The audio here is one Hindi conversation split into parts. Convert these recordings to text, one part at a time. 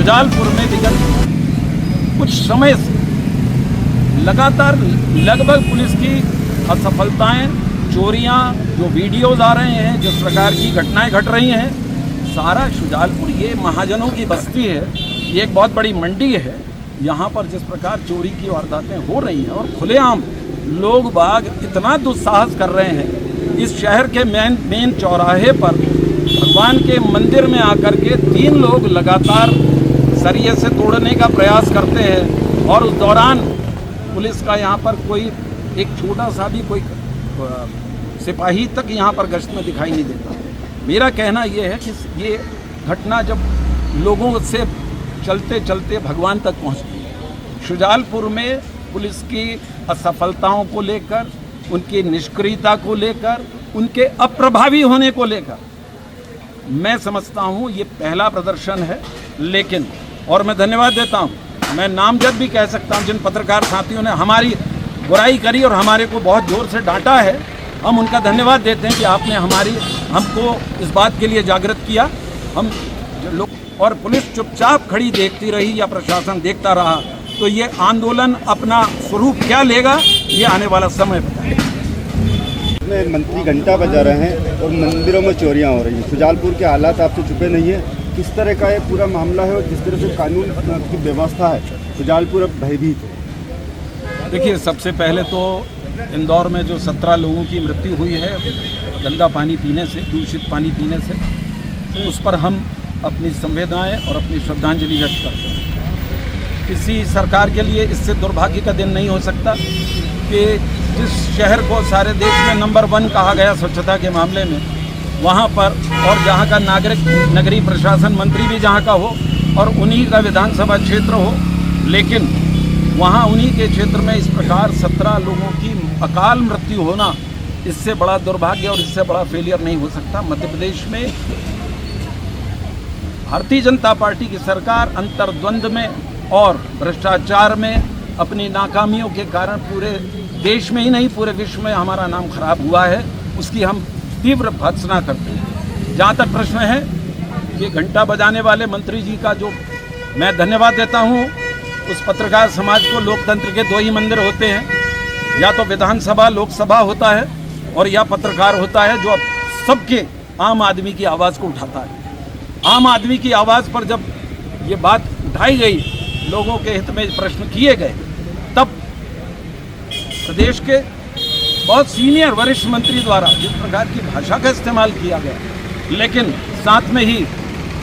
शुजालपुर में विगत कुछ समय से लगातार लगभग पुलिस की असफलताएं, चोरियां, जो वीडियोज आ रहे हैं, जिस प्रकार की घटनाएं घट रही हैं, सारा शुजालपुर ये महाजनों की बस्ती है, ये एक बहुत बड़ी मंडी है। यहाँ पर जिस प्रकार चोरी की वारदातें हो रही हैं और खुलेआम लोग बाग इतना दुस्साहस कर रहे हैं, इस शहर के मेन चौराहे पर भगवान के मंदिर में आकर के 3 लोग लगातार सरिये से तोड़ने का प्रयास करते हैं और उस दौरान पुलिस का यहाँ पर कोई एक छोटा सा भी कोई सिपाही तक यहाँ पर गश्त में दिखाई नहीं देता। मेरा कहना ये है कि ये घटना जब लोगों से चलते चलते भगवान तक पहुँचती है, शुजालपुर में पुलिस की असफलताओं को लेकर, उनकी निष्क्रियता को लेकर, उनके अप्रभावी होने को लेकर मैं समझता हूँ ये पहला प्रदर्शन है। लेकिन और मैं धन्यवाद देता हूँ, मैं नामजद भी कह सकता हूँ जिन पत्रकार साथियों ने हमारी बुराई करी और हमारे को बहुत जोर से डांटा है, हम उनका धन्यवाद देते हैं कि आपने हमको इस बात के लिए जागृत किया। हम लोग और पुलिस चुपचाप खड़ी देखती रही या प्रशासन देखता रहा, तो ये आंदोलन अपना स्वरूप क्या लेगा ये आने वाला समय बताएगा। मंत्री घंटा बजा रहे हैं और मंदिरों में चोरियां हो रही हैं। शुजालपुर के हालात आपसे छुपे नहीं है, किस तरह का ये पूरा मामला है और जिस तरह से कानून की व्यवस्था है, शुजालपुर अब भयभीत है। देखिए, सबसे पहले तो इंदौर में जो 17 लोगों की मृत्यु हुई है गंदा पानी पीने से, दूषित पानी पीने से, तो उस पर हम अपनी संवेदनाएं और अपनी श्रद्धांजलि व्यक्त करते हैं। किसी सरकार के लिए इससे दुर्भाग्य का दिन नहीं हो सकता कि जिस शहर को सारे देश में नंबर 1 कहा गया स्वच्छता के मामले में, वहाँ पर और जहाँ का नगरीय प्रशासन मंत्री भी जहाँ का हो और उन्हीं का विधानसभा क्षेत्र हो, लेकिन वहाँ उन्हीं के क्षेत्र में इस प्रकार 17 लोगों की अकाल मृत्यु होना, इससे बड़ा दुर्भाग्य और इससे बड़ा फेलियर नहीं हो सकता। मध्य प्रदेश में भारतीय जनता पार्टी की सरकार अंतर्द्वंद में और भ्रष्टाचार में अपनी नाकामियों के कारण पूरे देश में ही नहीं पूरे विश्व में हमारा नाम खराब हुआ है, उसकी हम तीव्र भर्त्सना करते हैं। जहाँ तक प्रश्न है कि घंटा बजाने वाले मंत्री जी का जो मैं धन्यवाद देता हूँ, उस पत्रकार समाज को लोकतंत्र के 2 ही मंदिर होते हैं, या तो विधानसभा लोकसभा होता है और या पत्रकार होता है जो सबके आम आदमी की आवाज़ को उठाता है। आम आदमी की आवाज़ पर जब ये बात उठाई गई, लोगों के हित में प्रश्न किए गए, तब प्रदेश के बहुत सीनियर वरिष्ठ मंत्री द्वारा जिस प्रकार की भाषा का इस्तेमाल किया गया, लेकिन साथ में ही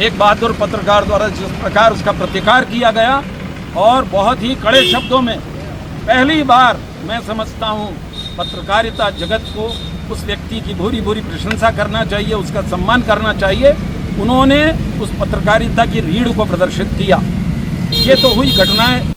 एक बहादुर पत्रकार द्वारा जिस प्रकार उसका प्रतिकार किया गया और बहुत ही कड़े शब्दों में, पहली बार मैं समझता हूँ पत्रकारिता जगत को उस व्यक्ति की भूरी भूरी प्रशंसा करना चाहिए, उसका सम्मान करना चाहिए। उन्होंने उस पत्रकारिता की रीढ़ को प्रदर्शित किया। ये तो हुई घटनाएं